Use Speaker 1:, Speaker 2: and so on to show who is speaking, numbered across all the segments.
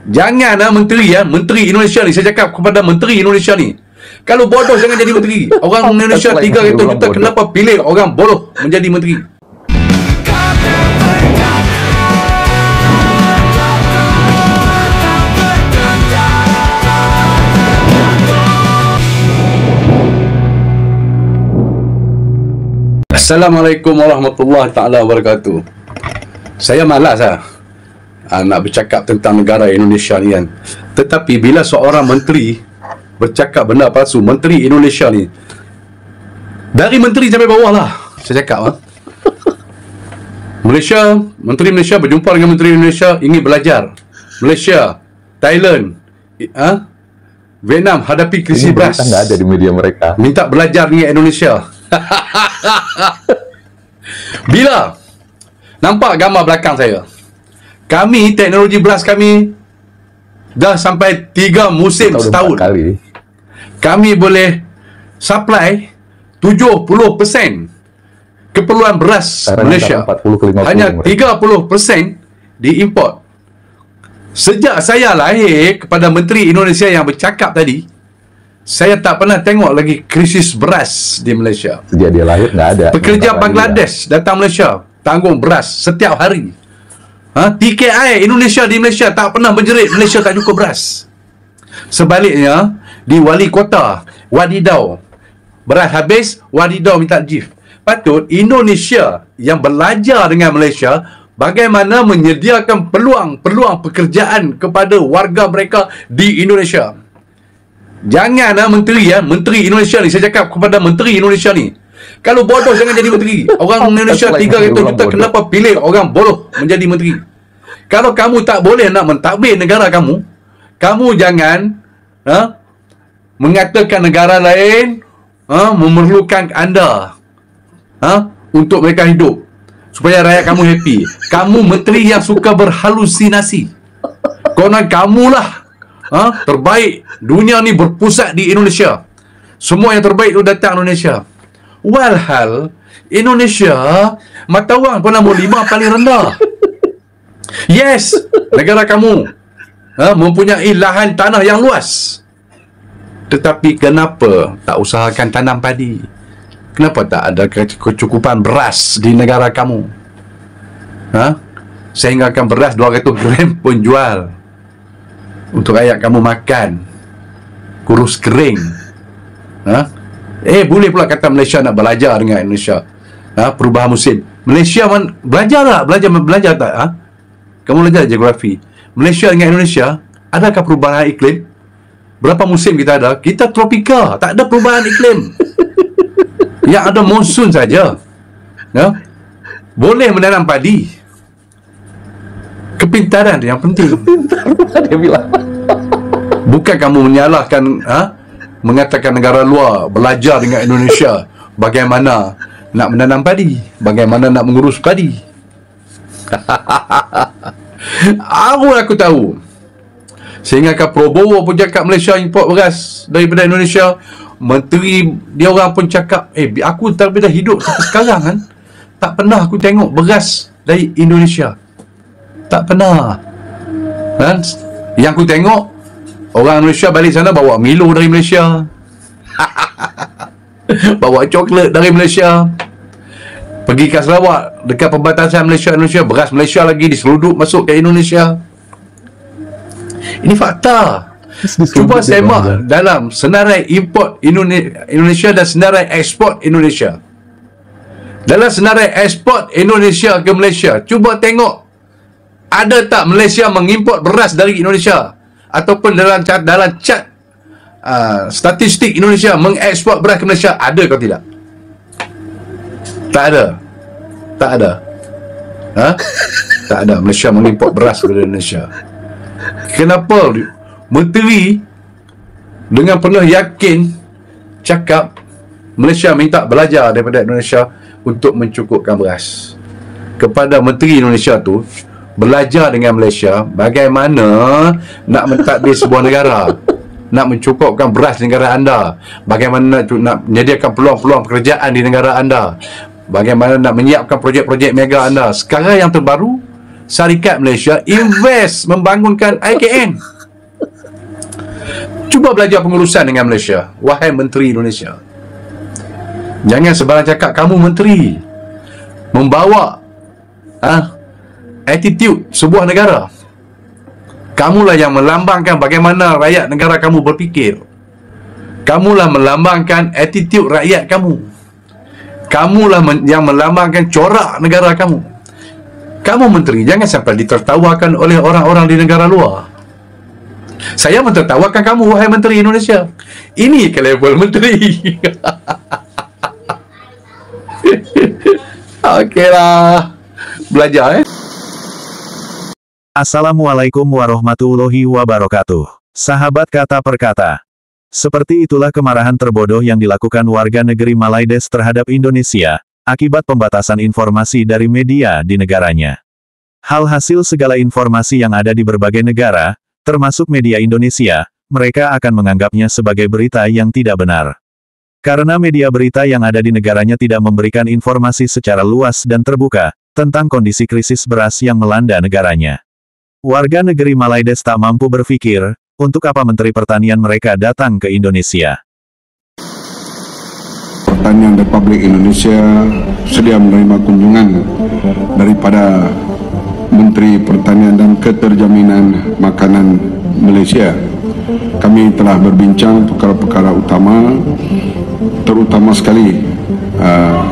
Speaker 1: Jangan menteri Menteri Indonesia ni, saya cakap kepada Menteri Indonesia ni, kalau bodoh jangan jadi menteri. Orang Indonesia 300 juta, kenapa pilih orang bodoh menjadi menteri? Assalamualaikum warahmatullahi taala wabarakatuh. Saya malas nak bercakap tentang negara Indonesia ni kan. Tetapi bila seorang menteri bercakap benda palsu, menteri Indonesia ni, dari menteri sampai bawah lah, saya cakap Malaysia, menteri Malaysia berjumpa dengan menteri Indonesia, ingin belajar. Malaysia, Thailand, Vietnam hadapi krisis beras.
Speaker 2: Nggak ada di media mereka.
Speaker 1: Minta belajar dengan Indonesia. Bila nampak gambar belakang saya, kami teknologi beras kami dah sampai 3 musim setahun. Kami boleh supply 70% keperluan beras Malaysia. Hanya 30% diimport. Sejak saya lahir, kepada Menteri Indonesia yang bercakap tadi, saya tak pernah tengok lagi krisis beras di Malaysia.
Speaker 2: Sejak dia lahir nggak ada.
Speaker 1: Pekerja Bangladesh datang Malaysia, tanggung beras setiap hari. TKI Indonesia di Malaysia tak pernah menjerit Malaysia tak cukup beras. Sebaliknya, di wali kota Wadidau, beras habis, Wadidau minta jif. Patut Indonesia yang belajar dengan Malaysia bagaimana menyediakan peluang pekerjaan kepada warga mereka di Indonesia. Jangan Menteri Indonesia ni, saya cakap kepada Menteri Indonesia ni, kalau bodoh jangan jadi menteri. Orang Indonesia 300 juta, kenapa pilih orang bodoh menjadi menteri? Kalau kamu tak boleh nak mentadbir negara kamu, kamu jangan mengatakan negara lain memerlukan anda untuk mereka hidup, supaya rakyat kamu happy. Kamu menteri yang suka berhalusinasi. Konon kamulah terbaik. Dunia ni berpusat di Indonesia. Semua yang terbaik tu datang Indonesia. Walhal Indonesia mata wang pun nombor 5 paling rendah. Yes, negara kamu mempunyai lahan tanah yang luas, tetapi kenapa tak usahakan tanam padi? Kenapa tak ada kecukupan beras di negara kamu? Sehingga akan beras 200 gram pun jual untuk rakyat kamu makan, kurus kering. Boleh pula kata Malaysia nak belajar dengan Indonesia. Perubahan musim. Malaysia belajar tak? Belajar tak? Kamu belajar geografi. Malaysia dengan Indonesia, adakah perubahan iklim? Berapa musim kita ada? Kita tropika, tak ada perubahan iklim. Yang ada monsun saja. Boleh menanam padi. Kepintaran yang penting.
Speaker 2: Dia bilang.
Speaker 1: Bukan kamu menyalahkan, mengatakan negara luar belajar dengan Indonesia bagaimana nak menanam padi, bagaimana nak mengurus padi. Aku tahu. Sehingga Prabowo pun cakap Malaysia import beras daripada Indonesia. Menteri dia orang pun cakap, aku dah hidup sampai sekarang kan, tak pernah aku tengok beras dari Indonesia. Tak pernah. Yang aku tengok, orang Malaysia balik sana bawa Milo dari Malaysia. Bawa coklat dari Malaysia. Pergi ke Sarawak, dekat perbatasan Malaysia-Indonesia, beras Malaysia lagi diseluduk masuk ke Indonesia. Ini fakta. Cuba semak dalam senarai import Indonesia dan senarai ekspor Indonesia. Dalam senarai ekspor Indonesia ke Malaysia, cuba tengok, ada tak Malaysia mengimport beras dari Indonesia? Ataupun dalam cat statistik Indonesia mengekspor beras ke Malaysia, ada atau tidak? Tak ada. Tak ada Malaysia mengimport beras dari Indonesia. Kenapa menteri dengan penuh yakin cakap Malaysia minta belajar daripada Indonesia untuk mencukupkan beras? Kepada menteri Indonesia tu, belajar dengan Malaysia bagaimana nak mentadbir sebuah negara, nak mencukupkan beras di negara anda, bagaimana nak menyediakan peluang-peluang pekerjaan di negara anda, bagaimana nak menyiapkan projek-projek mega anda. Sekarang yang terbaru, syarikat Malaysia invest membangunkan IKN. Cuba belajar pengurusan dengan Malaysia, wahai Menteri Indonesia. Jangan sebarang cakap kamu menteri membawa attitude sebuah negara. Kamulah yang melambangkan bagaimana rakyat negara kamu berfikir. Kamulah melambangkan attitude rakyat kamu. Kamulah yang melambangkan corak negara kamu. Kamu menteri, jangan sampai ditertawakan oleh orang-orang di negara luar. Saya mentertawakan kamu, wahai Menteri Indonesia. Ini ke level menteri. Okeylah. Belajar
Speaker 3: Assalamualaikum warahmatullahi wabarakatuh. Sahabat Kata Per Kata. Seperti itulah kemarahan terbodoh yang dilakukan warga negeri Malaides terhadap Indonesia, akibat pembatasan informasi dari media di negaranya. Hal hasil segala informasi yang ada di berbagai negara, termasuk media Indonesia, mereka akan menganggapnya sebagai berita yang tidak benar. Karena media berita yang ada di negaranya tidak memberikan informasi secara luas dan terbuka, tentang kondisi krisis beras yang melanda negaranya. Warga negeri Malaides tak mampu berpikir, untuk apa Menteri Pertanian mereka datang ke Indonesia.
Speaker 4: Pertanian Republik Indonesia sedia menerima kunjungan daripada Menteri Pertanian dan Keterjaminan Makanan Malaysia. Kami telah berbincang perkara-perkara utama, terutama sekali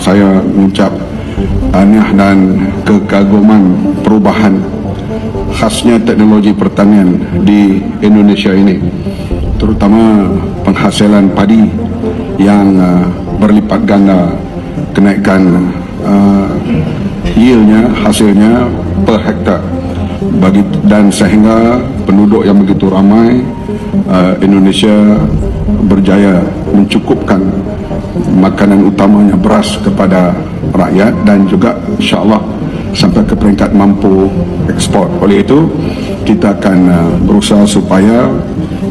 Speaker 4: saya mengucap tahniah dan kekaguman perubahan khasnya teknologi pertanian di Indonesia ini, terutama penghasilan padi yang berlipat ganda, kenaikan yieldnya, hasilnya per hektar dan sehingga penduduk yang begitu ramai Indonesia berjaya mencukupkan makanan utamanya beras kepada rakyat dan juga insya-Allah sampai ke peringkat mampu ekspor. Oleh itu kita akan berusaha supaya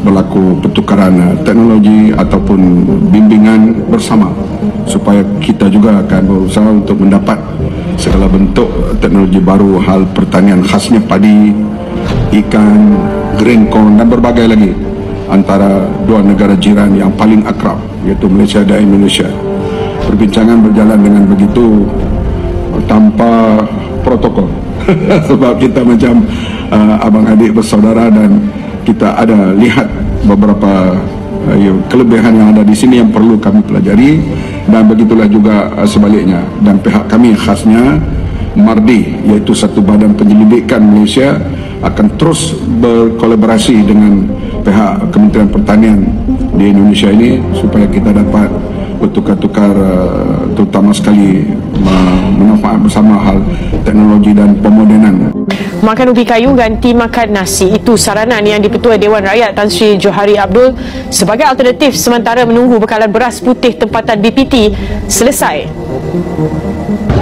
Speaker 4: berlaku pertukaran teknologi ataupun bimbingan bersama, supaya kita juga akan berusaha untuk mendapat segala bentuk teknologi baru hal pertanian khasnya padi, ikan, green corn dan berbagai lagi antara dua negara jiran yang paling akrab, iaitu Malaysia dan Indonesia. Perbincangan berjalan dengan begitu tanpa protokol sebab kita macam abang adik bersaudara dan kita ada lihat beberapa kelebihan yang ada di sini yang perlu kami pelajari, dan begitulah juga sebaliknya. Dan pihak kami khasnya MARDI, iaitu satu badan penyelidikan Malaysia, akan terus berkolaborasi dengan pihak Kementerian Pertanian di Indonesia ini supaya kita dapat bertukar-tukar, terutama sekali manfaat bersama hal teknologi dan pemodenan.
Speaker 5: Makan ubi kayu ganti makan nasi, itu saranan yang Di-Pertua Dewan Rakyat Tan Sri Johari Abdul sebagai alternatif sementara menunggu bekalan beras putih tempatan BPT selesai.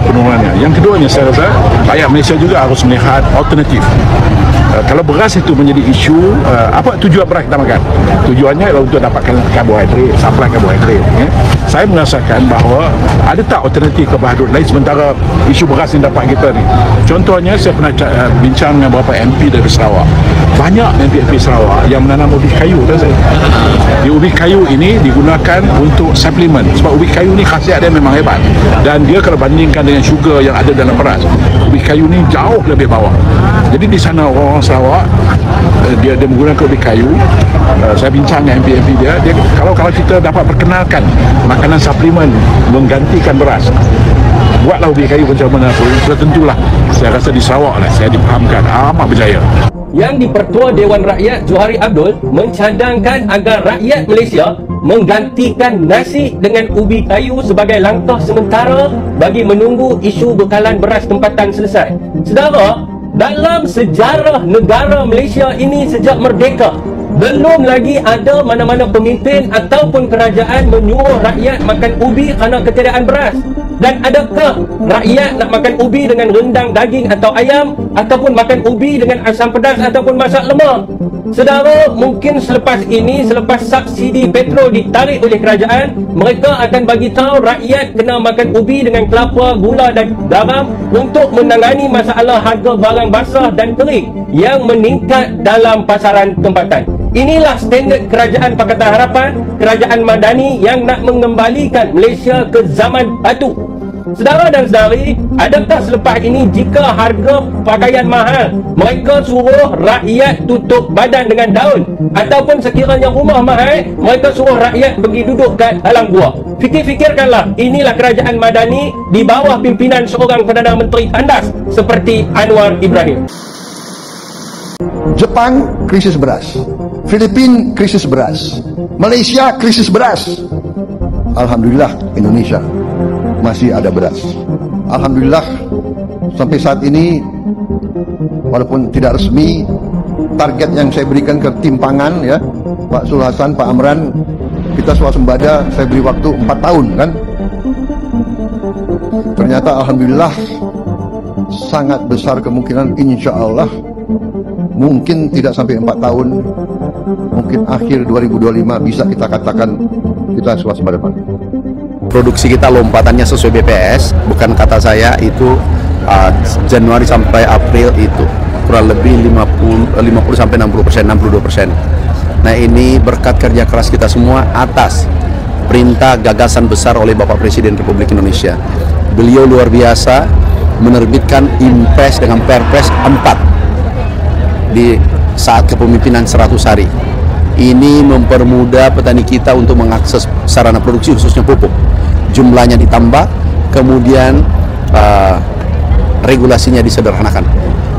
Speaker 6: Penurunan. Yang keduanya saya rasa rakyat Malaysia juga harus melihat alternatif. Kalau beras itu menjadi isu, apa tujuan beras kita makan? Tujuannya adalah untuk dapatkan karbohidrat, suplai karbohidrat. Saya merasakan bahawa ada tak alternatif karbohidrat lain sementara isu beras yang dapat kita ni. Contohnya saya pernah bincang dengan beberapa MP dari Sarawak. Banyak MP Sarawak yang menanam ubi kayu. Di ubi kayu ini digunakan untuk suplemen, sebab ubi kayu ni khasiat dia memang hebat. Dan dia kalau bandingkan dengan syugar yang ada dalam beras, ubi kayu ni jauh lebih bawah. Jadi di sana orang Sarawak dia menggunakan ubi kayu. Saya bincang dengan MP dia kalau kita dapat perkenalkan makanan suplemen menggantikan beras, buatlah ubi kayu macam mana pun, sudah tentulah saya rasa di Sarawak lah saya dipahamkan amat berjaya.
Speaker 7: Yang Di-Pertua Dewan Rakyat Johari Abdul mencadangkan agar rakyat Malaysia menggantikan nasi dengan ubi kayu sebagai langkah sementara bagi menunggu isu bekalan beras tempatan selesai. Saudara, dalam sejarah negara Malaysia ini sejak merdeka, belum lagi ada mana-mana pemimpin ataupun kerajaan menyuruh rakyat makan ubi kerana ketiadaan beras. Dan adakah rakyat nak makan ubi dengan rendang daging atau ayam, ataupun makan ubi dengan asam pedas ataupun masak lemak? Saudara, mungkin selepas ini, selepas subsidi petrol ditarik oleh kerajaan, mereka akan bagi tahu rakyat kena makan ubi dengan kelapa, gula dan garam untuk menangani masalah harga barang basah dan kering yang meningkat dalam pasaran tempatan. Inilah standard kerajaan Pakatan Harapan, kerajaan Madani yang nak mengembalikan Malaysia ke zaman batu. Saudara dan saudari, adakah selepas ini jika harga pakaian mahal, mereka suruh rakyat tutup badan dengan daun? Ataupun sekiranya rumah mahal, mereka suruh rakyat pergi duduk kat dalam gua? Fikir-fikirkanlah, inilah kerajaan Madani di bawah pimpinan seorang Perdana Menteri tandas seperti Anwar Ibrahim.
Speaker 8: Jepang krisis beras, Filipina krisis beras, Malaysia krisis beras. Alhamdulillah Indonesia masih ada beras. Alhamdulillah sampai saat ini walaupun tidak resmi, target yang saya berikan ke tim pangan ya, Pak Sul Hasan, Pak Amran, kita swasembada, saya beri waktu 4 tahun kan. Ternyata alhamdulillah sangat besar kemungkinan, insya Allah mungkin tidak sampai 4 tahun, mungkin akhir 2025 bisa kita katakan kita swasembada pangan.
Speaker 9: Produksi kita lompatannya sesuai BPS, bukan kata saya, itu Januari sampai April itu kurang lebih 50 sampai 60%, 62%. Nah, ini berkat kerja keras kita semua atas perintah gagasan besar oleh Bapak Presiden Republik Indonesia. Beliau luar biasa menerbitkan Impres dengan Perpres 4 di saat kepemimpinan 100 hari. Ini mempermudah petani kita untuk mengakses sarana produksi khususnya pupuk. Jumlahnya ditambah, kemudian regulasinya disederhanakan,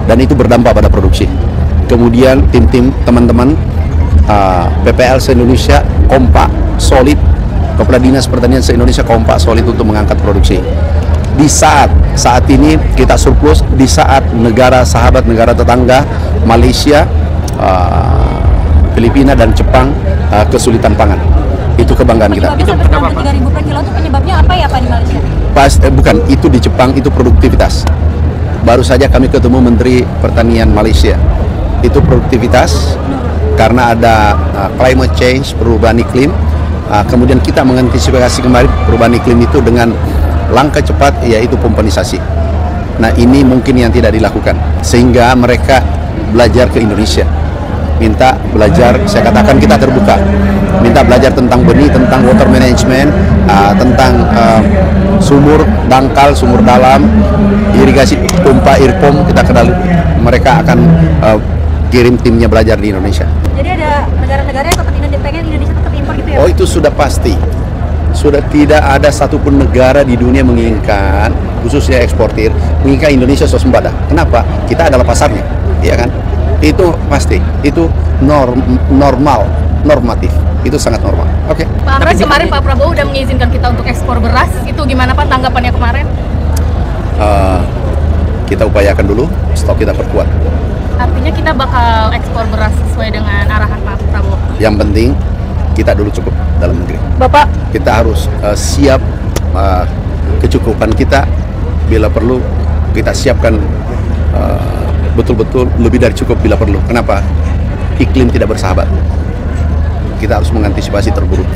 Speaker 9: dan itu berdampak pada produksi. Kemudian tim-tim teman-teman PPL se-Indonesia kompak, solid, Kepala Dinas Pertanian se-Indonesia kompak, solid untuk mengangkat produksi. Di saat ini kita surplus, di saat negara sahabat, negara tetangga Malaysia, Filipina dan Jepang kesulitan pangan. Itu kebanggaan kita.
Speaker 10: Itu berapa, Pak? 3.000 per kilo itu penyebabnya apa ya, Pak, di Malaysia?
Speaker 9: Bukan, itu di Jepang, itu produktivitas. Baru saja kami ketemu Menteri Pertanian Malaysia. Itu produktivitas karena ada climate change, perubahan iklim. Kemudian kita mengantisipasi kembali perubahan iklim itu dengan langkah cepat, yaitu pompanisasi. Nah, ini mungkin yang tidak dilakukan, sehingga mereka belajar ke Indonesia. Minta belajar, saya katakan kita terbuka, minta belajar tentang benih, tentang water management, tentang sumur dangkal, sumur dalam, irigasi pompa, irpom, kita kenal. Mereka akan kirim timnya belajar di Indonesia.
Speaker 10: Jadi ada negara-negara yang tetap pengen Indonesia tetap impor gitu ya?
Speaker 9: Oh, itu sudah pasti. Sudah tidak ada satupun negara di dunia menginginkan, khususnya eksportir, menginginkan Indonesia swasembada. Kenapa? Kita adalah pasarnya, ya kan? Itu pasti, itu normatif, itu sangat normal. Oke.
Speaker 10: Pak Amran, kemarin Pak Prabowo udah mengizinkan kita untuk ekspor beras, itu gimana Pak tanggapannya kemarin?
Speaker 9: Kita upayakan dulu, stok kita perkuat.
Speaker 10: Artinya kita bakal ekspor beras sesuai dengan arahan Pak Prabowo?
Speaker 9: Yang penting kita dulu cukup dalam negeri.
Speaker 10: Bapak?
Speaker 9: Kita harus siap kecukupan kita, bila perlu kita siapkan betul-betul lebih dari cukup bila perlu. Kenapa? Iklim tidak bersahabat. Kita harus mengantisipasi terburuk.